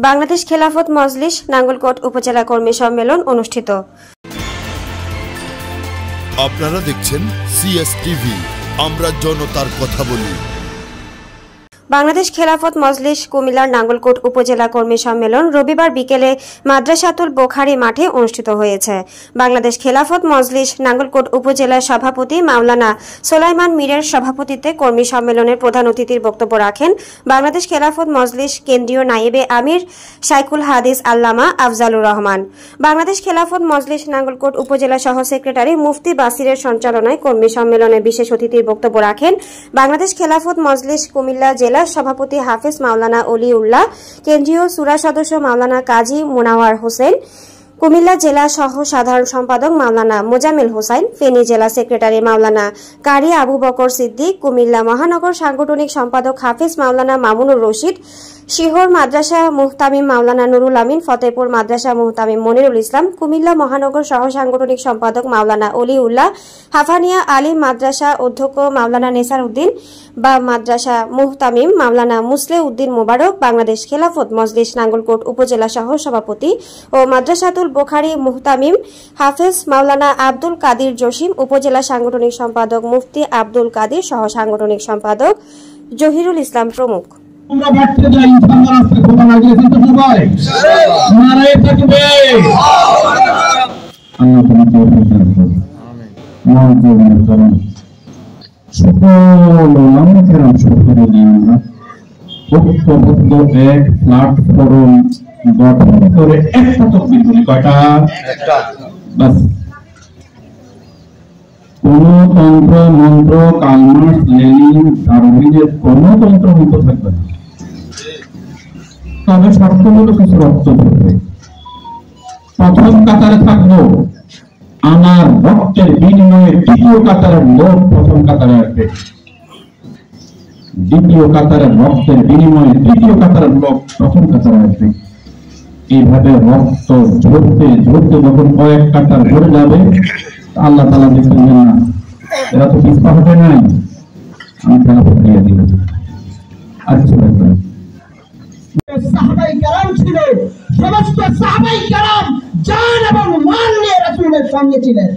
বাংলাদেশ খেলাফত মজলিস নাঙ্গলকোট উপজেলা কর্মী সম্মেলন অনুষ্ঠিত। আপনারা দেখছেন সিএসটিভি, আমরা জনতার কথা বলি। বাংলাদেশ খেলাফত মজলিস কুমিল্লার নাঙ্গলকোট উপজেলা কর্মী সম্মেলন রবিবার বিকেলে মাদ্রাসাতুল বোখারি মাঠে অনুষ্ঠিত হয়েছে। বাংলাদেশ খেলাফত মজলিস নাঙ্গলকোট উপজেলার সভাপতি মাওলানা সোলাইমান মীরের সভাপতিত্বে কর্মী সম্মেলনের প্রধান অতিথির বক্তব্য রাখেন বাংলাদেশ খেলাফত মজলিস কেন্দ্রীয় নায়েবে আমির শাইখুল হাদিস আল্লামা আফজালুর রহমান। বাংলাদেশ খেলাফত মজলিস নাঙ্গলকোট উপজেলা সহ সেক্রেটারি মুফতি বাসিরের সঞ্চালনায় কর্মী সম্মেলনে বিশেষ অতিথির বক্তব্য রাখেন বাংলাদেশ খেলাফত মজলিস কুমিল্লা জেলা সভাপতি হাফেজ মাওলানা অলিউল্লাহ, কেন্দ্রীয় সূরা সদস্য মাওলানা কাজী মুনাওয়ার হোসেন, কুমিল্লা জেলা সহ সাধারণ সম্পাদক মাওলানা মোজামেল হোসাইন, ফেনী জেলা সেক্রেটারি মাওলানা কারি আবু বকর সিদ্দিক, কুমিল্লা মহানগর সাংগঠনিক সম্পাদক হাফেজ মাওলানা মামুনুর রশিদ, শিহর মাদ্রাসা মুহতামিম মাওলানা নুরুল আমিন, ফতেপুর মাদ্রাসা মুহতামিম মনিরুল ইসলাম, কুমিল্লা মহানগর সহ সাংগঠনিক সম্পাদক মাওলানা অলিউল্লাহ, হাফানিয়া আলী মাদ্রাসা অধ্যক্ষ মাওলানা নেসার উদ্দিন বা মাদ্রাসা মুহতামিম মাওলানা মুসলে উদ্দিন মোবারক, বাংলাদেশ খেলাফত মজলিস নাঙ্গলকোট উপজেলা সহ সভাপতি ও মাদ্রাসাতুল বোখারি মুহতামিম হাফেজ মাওলানা আব্দুল কাদির জসিম, উপজেলা সাংগঠনিক সম্পাদক মুফতি আব্দুল কাদির, সহ সাংগঠনিক সম্পাদক জহিরুল ইসলাম প্রমুখ। আমরা বাড়তে যাই, ইনশাআল্লাহ রাস্তা খোলা লাগিয়েছে তো সবাই নারায়ে তাকবীর। আল্লাহ তোমাকে তৌফিক দান করুন। আমিন। সকল ওলামা-কেরাম সকলে আমরা ঐক্যবদ্ধ এক প্ল্যাটফর্ম গঠন করে একটা তাকবীর বলি। কয়টা? একটা। বাস। কোন তন্ত্র মন্ত্র কালমার্স লেনিন ডারউইনের কোন তন্ত্র মন্ত্র থাকবে না, তবে শর্তমূলক কিছু রক্ত থাকবে। প্রথম কাতারে থাকবো, আমার রক্তের বিনিময়ে দ্বিতীয় কাতারের লোক প্রথম কাতারে আসবে, দ্বিতীয় কাতারের রক্তের বিনিময়ে তৃতীয় কাতারের লোক প্রথম কাতারে আসবে। এইভাবে রক্ত ঝরতে ঝরতে যখন কয়েক কাতার ভরে যাবে, আল্লাহ তাআলা দেখবেন না এরা তো পিছপা হতে নাই, আমি খেলাফত দিয়ে দিলাম। আচ্ছা, সাহাবায়ে কেরাম ছিল, সমস্ত সাহাবায়ে কেরাম জান এবং মান নিয়ে রাসূলের সঙ্গে ছিলেন।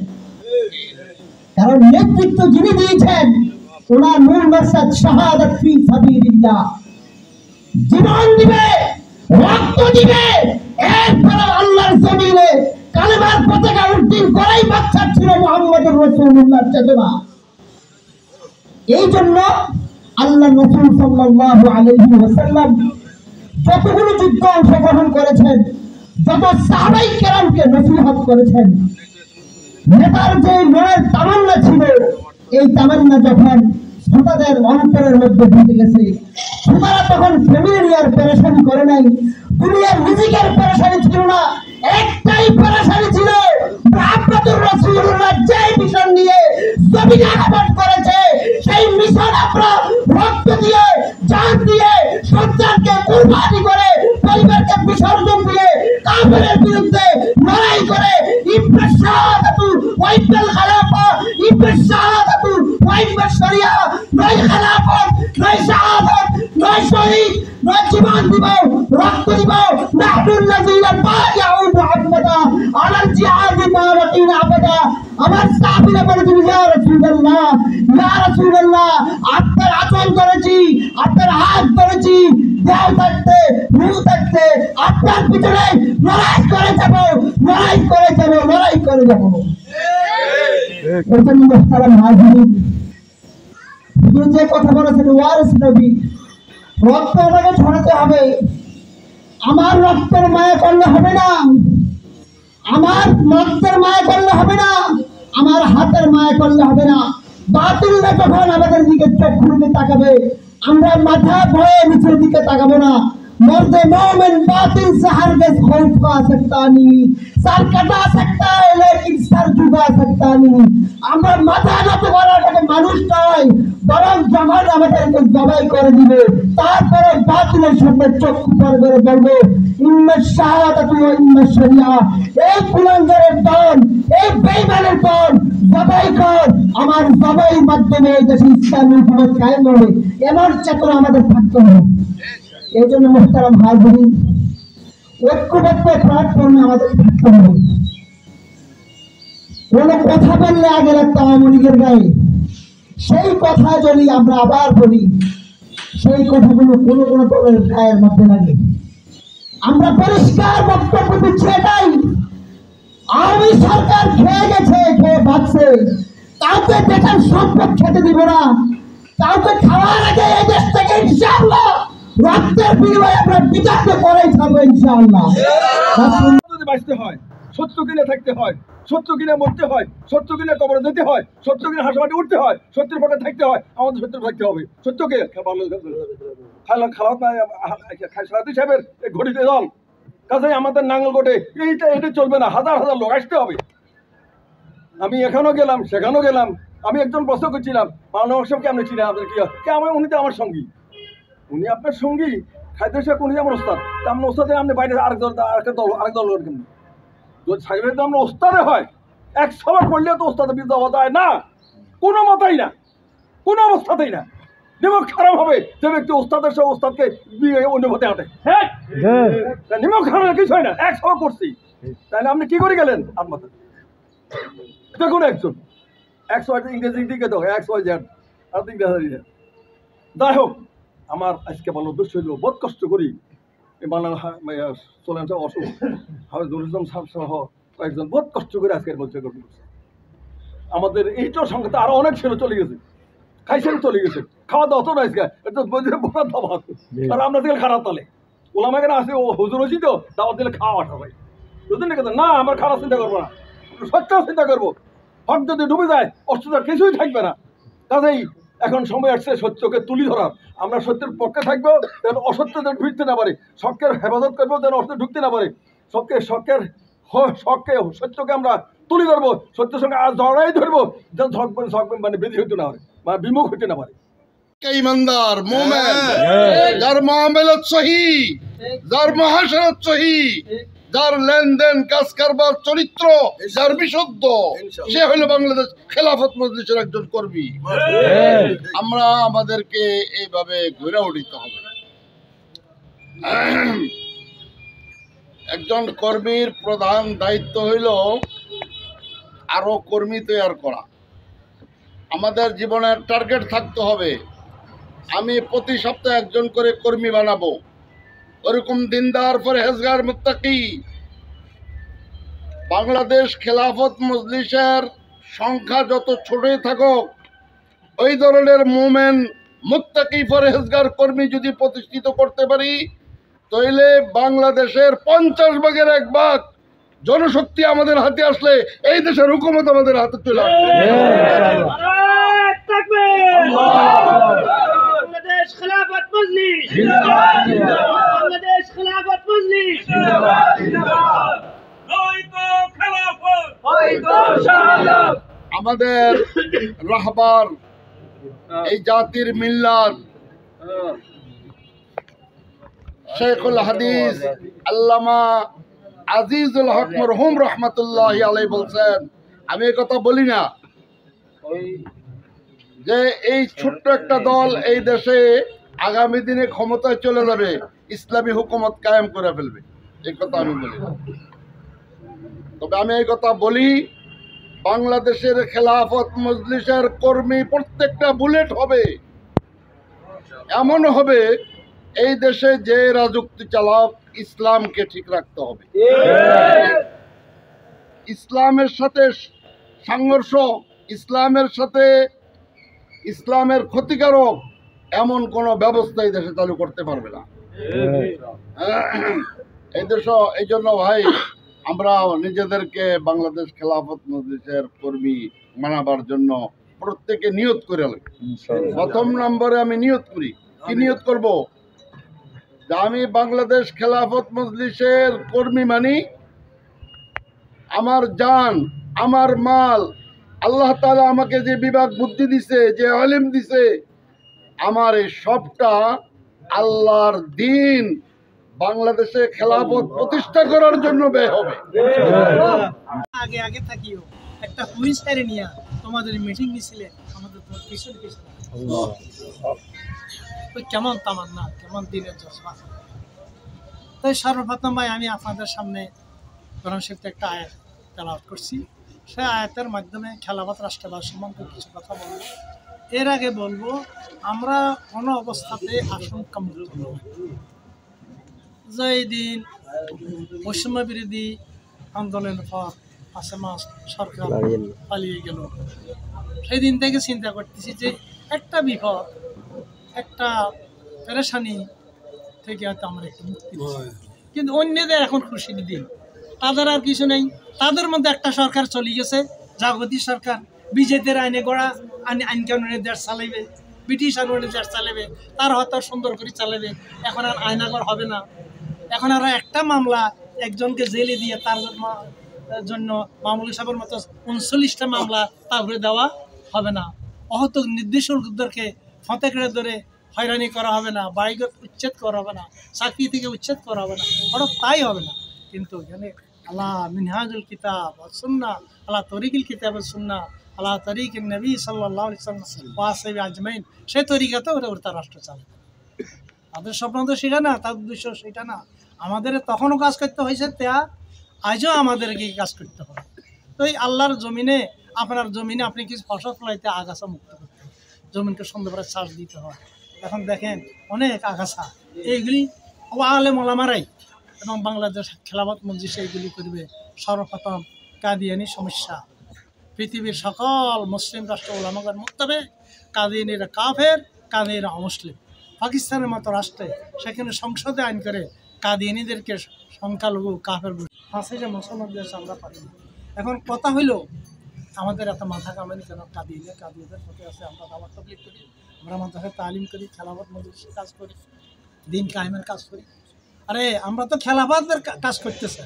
কারণ নেতৃত্ব যিনি দিয়েছেন ওনার মূল মাকসাদ শাহাদাত ফি সাবিলিল্লাহ, জীবন দিবে, রক্ত দিবে, এরপরে আল্লাহর জমিনে কালেমার পতাকা উত্তোলন করাই মাকসাদ ছিল মুহাম্মদুর রাসূলুল্লাহর চেতনা। এই জন্য আল্লাহর রাসূল সাল্লাল্লাহু আলাইহি ওয়াসাল্লাম যতগুলো যুদ্ধ অংশগ্রহণ করেছেন, যত সাহাবায়ে কেরামকে নসিহত করেছেন, নেতার যে মনের তামান্না ছিল, এই তামান্না যখন শ্রোতাদের অন্তরের মধ্যে ঢুকে গেছে, শ্রোতারা তখন ফ্যামিলি আর পেরেশানি করে নাই, দুনিয়ার রিজিকের পেরেশানি ছিল না, একটাই পেরেশানি ছিল মুহাম্মদুর রাসূলুল্লাহ যে মিশন নিয়ে জমিনে আগমন করেছে, সেই মিশন আমরা রক্ত দিয়ে, জান দিয়ে, সন্তানকে কুরবানি করে, পরিবারকে বিসর্জন দিয়ে কাফেরের বিরুদ্ধে লড়াই করে ইবনে শাহাদাতু ওয়া ইবনুল খালাফা, ইবনে শাহাদাতু ওয়া ইবনুল শরিয়া, নয় খেলাফত, নয় শাহাদাত, নয় শহীদ, নয় জীবন দিব, রক্ত দিব। নাহনুল্লাযীনা বায়াউ মুহাম্মাদা আলাল জিহাদি মা বাকিনা আবাদা। আমার সাহাবীরা বলেছেন, ইয়া রাসূলুল্লাহ, ইয়া রাসূলুল্লাহ, আপনার আচরণ করেছি, আপনার হাত ধরেছি, দেহ থাকতে, রূহ থাকতে আপনার পিছনে লড়াই করে যাব, লড়াই করে যাব, লড়াই করে যাব। এজন্য মুহতারাম হাজিরিন, হুজুর যে কথা বলেছেন ওয়ারিস নবী, রক্ত আমাকে ছড়াতে হবে। আমার রক্তের মায়া করলে হবে না, আমার রক্তের মায়া করলে হবে না, আমার হাতের মায়া করলে হবে না। বাতিলরা যখন আমাদের দিকে চোখ ঘুরে তাকাবে, আমরা মাথা ভয়ে নিচের দিকে তাকাবো না। मर्द मोमिन बातिल से हरगिज़ खौफ खा सकता नहीं, सर कटा सकता है लेकिन सर झुका सकता नहीं। আমরা মাথা নত করার কোনো মানুষ নয়, বরং যখন আমাদেরকে জবাই করে দিবে, তারপরে বাতিলের সামনে চোখ উপর করে বলবে ইন্না শাহাদাতু ওয়া ইন্না শরিয়া। এই কুলাঙ্গারের দল, এই বেঈমানের দল জবাই কর, আমার জবাইয়ের মাধ্যমে দেশে ইসলামী হুকুমত কায়েম হবে, এমন চেতনা আমাদের থাকতে হবে। এই জন্য মুহতারাম হাজিরিন, ঐক্যবদ্ধ প্ল্যাটফর্মে আমাদের থাকতে হবে। কোন কথা বললে আগে লাগতো আওয়ামী লীগের গায়ে, সেই কথা যদি আমরা আবার বলি, সেই কথাগুলো কোনো কোনো দলের গায়ের মধ্যে লাগে। আমরা পরিষ্কার বক্তব্য দিচ্ছি এটাই, আওয়ামী সরকার খেয়ে গেছে, খেয়ে বাঁচছে, কাউকে বেটার সম্পদ খেতে দিব না, কাউকে খাওয়ার আগে এই দেশ থেকে ইনশাআল্লাহ রক্তের বিনিময়ে আমরা বিচারকে করেই থাকবো ইনশাআল্লাহ। যদি বাঁচতে হয়, সত্য কিনে থাকতে হয়, সত্য কিনে মরতে হয়, সত্য কিনে কবরে যেতে হয়, সত্য কিনে হাসপাতালে উঠতে হয়, সত্যের পক্ষে থাকতে হয়, আমাদের সত্য থাকতে হবে। সত্যকে সাথী সাহেবের ঘটিতে দল কাজে আমাদের নাঙ্গলকোটে এটা চলবে না, হাজার হাজার লোক আসতে হবে। আমি এখানেও গেলাম, সেখানেও গেলাম, আমি একজন প্রশ্ন করছিলাম মানব সাহেব কেমন ছিলেন, আপনার কি উনি তো আমার সঙ্গী, উনি আপনার সঙ্গী, খাদ্য সাহেব উনি আমার ওস্তাদ, তা আমরা ওস্তাদে আপনি বাইরে আরেক দল কেমন সাহেবের তো আমরা ওস্তাদে হয়, 100 বার পড়লে তো ওস্তাদের বিরুদ্ধে অবস্থা হয় না, কোনো মতাই না, কোনো অবস্থাতেই না। নিমক খারাপ হবে যে ব্যক্তি ওস্তাদের সহ ওস্তাদকে অন্য পথে হাঁটে, নিমক খারাপ কিছু হয় না, 100 বার করছি, তাহলে আপনি কি করে গেলেন আত্মাতে? দেখুন একজন 100 ইংরেজি দিকে তো 100 আর যাই হোক, আমার আজকে ভালো দোষ হইল, বহুত কষ্ট করি বাংলা চলেন অসুখ হাফিজুল ইসলাম সাহেব সহ কয়েকজন বহুত কষ্ট করে আজকের মধ্যে আমাদের এইটার সঙ্গে তো আরো অনেক ছেলে চলে গেছে, খাইছেন চলে গেছে, খাওয়া দাওয়া তো না আজকে বড় দাওয়াত, আর আমরা দিলে খারাপ তালে ওলামা কেন আসে, ও হুজুর হয়েছি তো দাওয়াত দিলে খাওয়া আসা ভাই, বুঝলেন না? না, আমরা খারাপ চিন্তা করবো না, সত্য চিন্তা করবো। হক যদি ডুবে যায় অস্ত্রটা কিছুই থাকবে না। কাজেই এখন সময় আসছে সত্যকে তুলি ধরার, আমরা সত্যের পক্ষে থাকবো যেন অসত্য যেন ঢুকতে না পারে, সত্যের হেফাজত করবো যেন অসত্য ঢুকতে না পারে, শখকে সত্যকে আমরা তুলি ধরবো, সত্যের সঙ্গে আর জড়াই ধরবো যেন মানে বেদি হইতে না পারে, মানে বিমুখ হইতে না পারে। ইমানদার মোমেন যার মামলাত সহি, যার মহাশরত সহি, যার লেনদেন কাজ কারবার চরিত্র যার বিশুদ্ধ, সে হলো বাংলাদেশ খেলাফত মজলিসের একজন কর্মী। আমরা আমাদেরকে এইভাবে ঘুরে উঠিতে হবে। একজন কর্মীর প্রধান দায়িত্ব হইল আরো কর্মী তৈরি করা। আমাদের জীবনের টার্গেট থাকতে হবে, আমি প্রতি সপ্তাহে একজন করে কর্মী বানাবো, ওরকম দিনদার পরহেজগার মুত্তাকি। বাংলাদেশ খেলাফত মজলিসের সংখ্যা যত ছোটই থাকুক, ওই ধরনের মোমেন মুত্তাকি পরহেজগার কর্মী যদি প্রতিষ্ঠিত করতে পারি, তাহলে বাংলাদেশের 50 ভাগের 1 ভাগ জনশক্তি আমাদের হাতে আসলে এই দেশের হুকুমত আমাদের হাতে চলে আসবে। বাংলাদেশ খেলাফত মজলিস জিন্দাবাদ, বাংলাদেশ খেলাফত মজলিস জিন্দাবাদ, জিন্দাবাদ। নয়তো খেলাফত, নয়তো শাহাদাত। আমাদের রাহবার এই জাতির মিল্লাত শেখুল হাদিস আল্লামা আজিজুল হক মরহুম রহমতুল্লাহি আলাইহি বলছেন, আমি এই কথা বলি না যে এই ছোট্ট একটা দল এই দেশে আগামী দিনে ক্ষমতায় চলে যাবে, ইসলামী হুকুমত কায়েম করে ফেলবে, এই কথা আমি বলি না। তবে আমি এই কথা বলি, বাংলাদেশের খেলাফত মজলিসের কর্মী প্রত্যেকটা বুলেট হবে, এমন হবে এই দেশে যে রাজত্ব চালাক ইসলামকে ঠিক রাখতে হবে, ইসলামের সাথে সংঘর্ষ, ইসলামের সাথে ইসলামের ক্ষতিকারক এমন কোন ব্যবস্থা এই দেশে চালু করতে পারবে না এই দেশ। এই জন্য ভাই আমরা নিজেদেরকে বাংলাদেশ খেলাফত মজলিসের কর্মী মানাবার জন্য প্রত্যেকে নিয়ত করে, প্রথম নম্বরে আমি নিয়ত করি, কি নিয়ত করব? যে আমি বাংলাদেশ খেলাফত মজলিসের কর্মী মানি, আমার জান, আমার মাল, আল্লাহ তাআলা আমাকে যে বিবেক বুদ্ধি দিছে, যে ইলম দিছে, আমার এই সবটা আল্লাহর দ্বীন বাংলাদেশে খেলাফত প্রতিষ্ঠা করার জন্য ব্যয় হবে। আগে আগে থাকিও একটা হুইল সাইরে নিয়া তোমাদের মিটিং নিছিলে, আমাদের তোমার পিছনে পিছনে তো কেমন তামান্না, কেমন দিনের জজবা। তো সর্বপ্রথম ভাই আমি আপনাদের সামনে কোরআন শরীফে একটা আয়াত তেলাওয়াত করছি। সেই আয়াতের মাধ্যমে খেলাফত রাষ্ট্রবাদ সম্বন্ধে কিছু কথা বলবো। এর আগে বলবো, আমরা কোনো অবস্থাতে আশঙ্কা মুক্ত নই। যে দিন বৈষম্য বিরোধী আন্দোলনের পর 5 মাস সরকার পালিয়ে গেল, সেই দিন থেকে চিন্তা করতেছি যে একটা বিপদ, একটা পেরেশানি থেকে হয়তো আমরা একটু মুক্তি পাই। কিন্তু অন্যদের এখন খুশির দিন, তাদের আর কিছু নেই। তাদের মধ্যে একটা সরকার চলে গেছে, জাগতিক সরকার, বিজেপির আইনে গড়া আইন কানুনের দেশ চালাইবে, ব্রিটিশ আইনের দেশ চালাবে, তার হয়তো সুন্দর করে চালাবে। এখন আর আইনাগর হবে না। এখন আর একটা মামলা একজনকে জেলে দিয়ে তার জন্য মামুল সাহেবের মতো 39টা মামলা তারপরে দেওয়া হবে না। অহত নির্দেশকদেরকে ফতে কেড়ে ধরে হয়রানি করা হবে না, বাড়িঘর উচ্ছেদ করা হবে না, চাকরি থেকে উচ্ছেদ করা হবে না, ওটা তাই হবে না। কিন্তু এখানে আল্লাহ মিনহাজুল কিতাব সুন্নাহ, আল্লাহ তরিকুল কিতাব সুন্নাহ, আল্লাহ তরিক নবী সাল্লাল্লাহু আলাইহি ওয়াসাল্লাম আজমাইন, সেই তরিকাতে ওরা তার রাষ্ট্র চালাবে। তাদের স্বপ্ন তো সেটা না, তাদের উদ্দেশ্য সেটা না। আমাদের তখনও কাজ করতে হয়েছে, তা আজও আমাদেরকে কাজ করতে হবে। তো এই আল্লাহর জমিনে, আপনার জমিনে আপনি কিছু ফসল ফলাইতে আগাছা মুক্ত করতে হবে, জমিনকে সুন্দরভাবে চাষ দিতে হয়। এখন দেখেন অনেক আগাছা, এইগুলি আলেম ওলামারাই এবং বাংলাদেশ খেলাফত মজলিস এইগুলি করবে। সর্বপ্রথম কাদিয়ানি সমস্যা, পৃথিবীর সকল মুসলিম রাষ্ট্র ওলামাগণ মুক্তবে কাদিয়ানিরা কাফের, কাদিয়ানিরা অমুসলিম। পাকিস্তানের মতো রাষ্ট্রে সেখানে সংসদে আইন করে কাদিয়ানিদেরকে সংখ্যালঘু কাফের ফাঁসে যে মুসলমানদের আমরা পারি না। এখন কথা হইল আমাদের এত মাথা কামানি কেন? কাদিয়ানিদের প্রতি আছে, আমরা দাওয়াত তাবলীগ করি, আমরা মাদ্রাসায় তালিম করি, খেলাফত মজলিসের কাজ করি, দিন কায়েমের কাজ করি। আরে আমরা তো খেলাফতের কাজ করতেছে,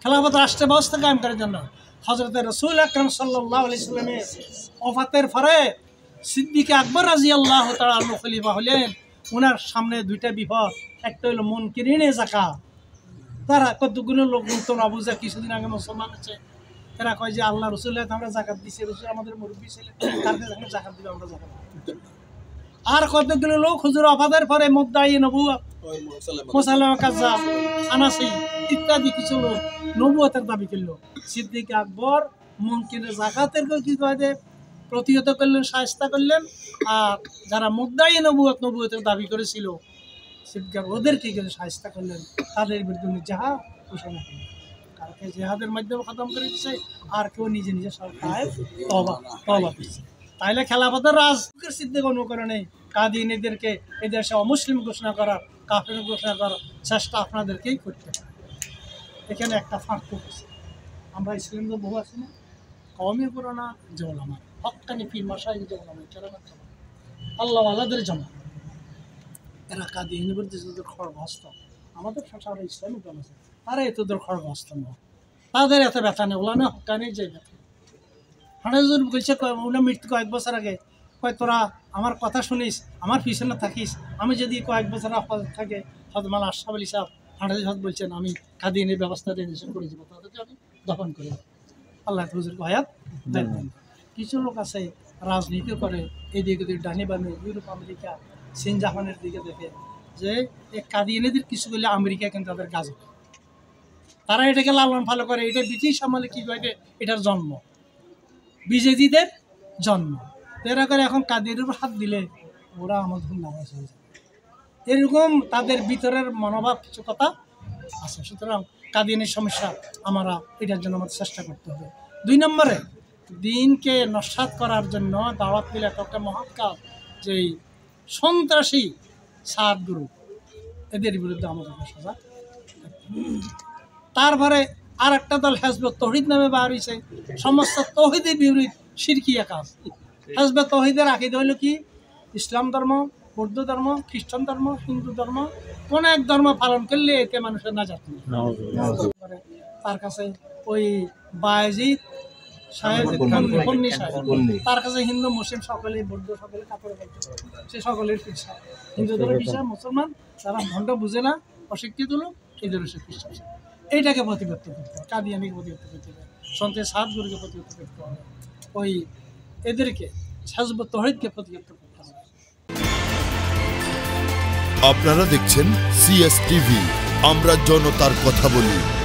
খেলাফত রাষ্ট্রের ব্যবস্থা কায়েম করার জন্য। হযরত রাসূল আকরাম সাল্লাল্লাহু আলাইহি ওয়াসাল্লামের ওফাতের পরে সিদ্দিক আকবর রাদিয়াল্লাহু তাআলা আনহু খলিফা হলেন। ওনার সামনে দুইটা বিপদ, একটা হলো মুনকিরিনে যাকাত। তারা কতগুলো লোক নতুন অবুঝা কিছুদিন আগে মুসলমান আছে, তারা কয় যে আল্লাহ রসুল্লাহ আমরা জাকাত দিচ্ছি, রসুল আমাদের মুরব্বী ছিলেন, তার কাছে আমরা জাকাত দিলে আমরা জাকাত। আর কতগুলো লোক হুজুর ওফাতের পরে মুদ্দাই নবুয়ত, মুসাইলামা কাজ্জাব, আনাসি ইত্যাদি কিছু লোক নবুয়তের দাবি করলো। সিদ্দিক আকবর মুনকিরে যাকাতের কি কয় প্রতিহত করলেন, শায়েস্তা করলেন। আর যারা মুদ্দাই নবুয়তের দাবি করেছিল সিদ্দিক ওদেরকে কিন্তু শায়েস্তা করলেন, তাদের বিরুদ্ধে জাহাদ ঘোষণা করলেন। কারকে জেহাদের মাধ্যমে খতম করে দিচ্ছে, আর কেউ নিজে নিজে সরকার তওবা করছে। তাইলে খেলাফতের রাজের সিদ্দিক অনুকরণে কাদিয়ানীদেরকে এদেশে অমুসলিম ঘোষণা করার, কাফের ঘোষণা করার চেষ্টা আপনাদেরকেই করতে হবে। এখানে একটা ফাঁক করছে, আমরা ইসলাম তো বহু আছি না, কওমি পুরানা জওলামা হক্কানি পীর মাশাইখ জওলামা কেরামত আল্লাহ আল্লাহদের জমা, এরা কাদিয়ানী বলতে যাদের খড়গহস্ত, আমাদের সারা ইসলামিক দল আছে, তারা এতদের খড়গহস্ত নয়, তাদের এত ব্যথা নেই। ওলা না হক্কানি যে ব্যথা হাঁটাজুর বলছে, ওনার মৃত্যু কয়েক বছর আগে কয় তোরা আমার কথা শুনিস, আমার পিছনে থাকিস, আমি যদি কয়েক বছর আপাতত থাকে হজমাল আশরাফ আলী সাহেব হাঁটাজি হজ বলছেন আমি কাদিয়ানির ব্যবস্থা রেজিস্ট্রেশন করে দেবো, তাদেরকে আমি দফন করে দেবো। আল্লাহ হুজুরকে হায়াত দেন। কিছু লোক আছে রাজনীতি করে, এদিকে ডানি বামে, ইউরোপ আমেরিকা চীন জাপানের দিকে দেখে যে এই কাদিয়ানিদের কিছু করলে আমেরিকা কিন্তু তাদের কাজ, তারা এটাকে লালন ভালো করে। এটা ব্রিটিশ আমলে কী করে, এটার জন্ম বিজেপিদের জন্ম। এরা করে এখন কাদিয়ানির উপর হাত দিলে ওরা আমাদের নামাজ হয়ে যায়, এরকম তাদের ভিতরের মনোভাব কিছু কথা আছে। সুতরাং কাদিয়ানির সমস্যা আমরা এটার জন্য আমাদের চেষ্টা করতে হবে। 2 নম্বরে দিনকে নস্যাৎ করার জন্য দাওয়াত দিলে একটা মহৎ কাজ, যে সন্ত্রাসী সাত গুরু এদের বিরুদ্ধে আমাদের সজাগ। তারপরে আর একটা দল হিজবুত তৌহিদ নামে বার হয়েছে, সমস্ত তৌহিদের বিপরীত শিরকিয়া কাজ। হিজবুত তৌহিদের আকীদা হলো কি, ইসলাম ধর্ম, বৌদ্ধ ধর্ম, খ্রিস্টান ধর্ম, হিন্দু ধর্ম, কোন এক ধর্ম পালন করলে এতে মানুষের নাজাত নেই। তার কাছে ওই বায়েজিদ সাহেব, তার কাছে হিন্দু মুসলিম সকলে, বৌদ্ধ সকলে কাপড় পড়ছে, সে সকলের পিসা। হিন্দুদের পিসা, মুসলমান যারা ভণ্ড বুঝে না, অশিক্ষিত লোক, এদেরও সে পিসা। এইটাকে প্রতিবাদ করতে হবে, কাদিয়ানিকে প্রতিবাদ করতে হবে, সন্তে সাত গুরুকে প্রতিবাদ করতে হবে, ওই এদেরকে হিজবুত তৌহিদকে প্রতিবাদ করতে হবে। আপনারা দেখছেন CS টিভি। আমরা জনতার কথা বলি।